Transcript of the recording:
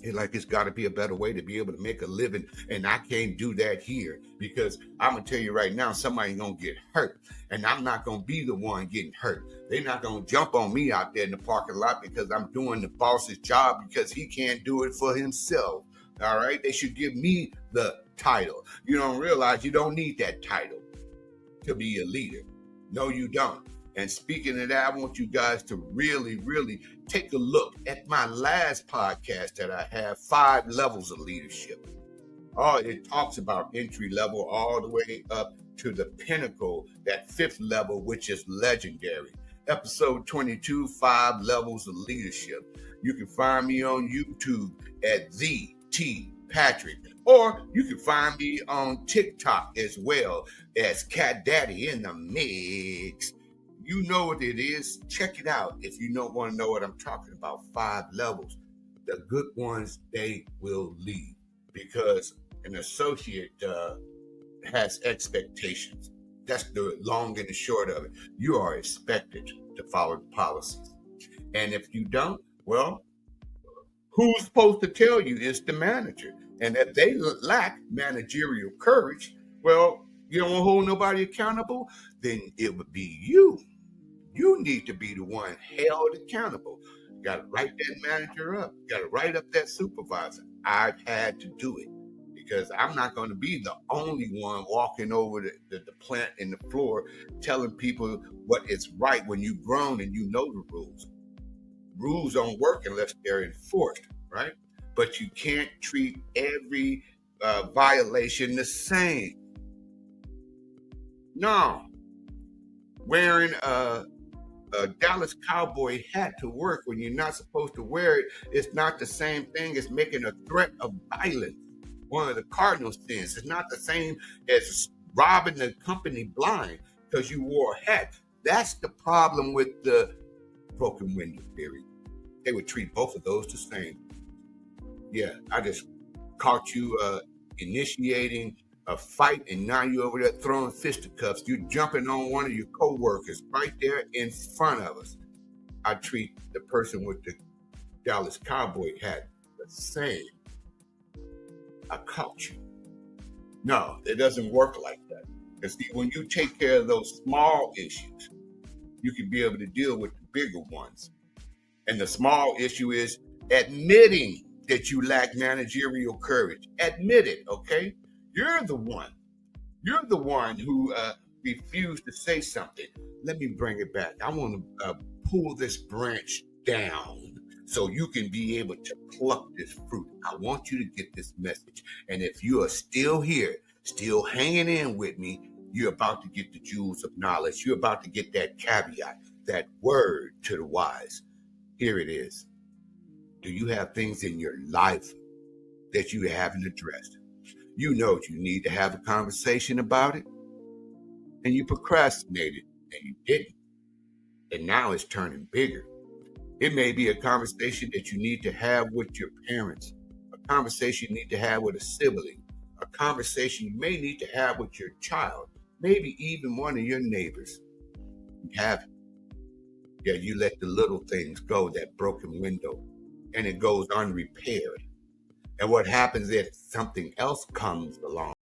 It's got to be a better way to be able to make a living, and I can't do that here because I'm gonna tell you right now, somebody's gonna get hurt, and I'm not gonna be the one getting hurt. They're not gonna jump on me out there in the parking lot because I'm doing the boss's job because he can't do it for himself. All right, they should give me the title. You don't realize you don't need that title to be a leader. No, you don't. And speaking of that, I want you guys to really, really take a look at my last podcast that I have, 5 Levels of Leadership. Oh, it talks about entry level all the way up to the pinnacle, that 5th level, which is legendary. Episode 22, 5 Levels of Leadership. You can find me on YouTube at The T Patrick, or you can find me on TikTok as well as Cat Daddy in the Mix. You know what it is. Check it out if you don't want to know what I'm talking about. 5 levels. The good ones, they will lead because an associate has expectations. That's the long and the short of it. You are expected to follow the policies. And if you don't, well, who's supposed to tell you? It's the manager. And if they lack managerial courage, well, you don't want to hold nobody accountable, then it would be you. You need to be the one held accountable. You got to write that manager up. You got to write up that supervisor. I've had to do it because I'm not going to be the only one walking over the plant and the floor telling people what is right when you've grown and you know the rules. Rules don't work unless they're enforced, right? But you can't treat every violation the same. No. Wearing a Dallas Cowboy hat to work when you're not supposed to wear it, it's not the same thing as making a threat of violence. One of the cardinal sins. It's not the same as robbing the company blind because you wore a hat. That's the problem with the broken window theory. They would treat both of those the same. Yeah, I just caught you initiating a fight, and now you're over there throwing fisticuffs. You're jumping on one of your co-workers right there in front of us. I treat the person with the Dallas Cowboy hat the same. I caught you. No, it doesn't work like that. Because when you take care of those small issues, you can be able to deal with the bigger ones. And the small issue is admitting that you lack managerial courage. Admit it, okay? You're the one. You're the one who refused to say something. Let me bring it back. I want to pull this branch down so you can be able to pluck this fruit. I want you to get this message. And if you are still here, still hanging in with me, you're about to get the jewels of knowledge. You're about to get that caveat, that word to the wise. Here it is. Do you have things in your life that you haven't addressed? You know you need to have a conversation about it, and you procrastinated, and you didn't. And now it's turning bigger. It may be a conversation that you need to have with your parents, a conversation you need to have with a sibling, a conversation you may need to have with your child, maybe even one of your neighbors. You haven't. Yeah, you let the little things go, that broken window, and it goes unrepaired. And what happens if something else comes along?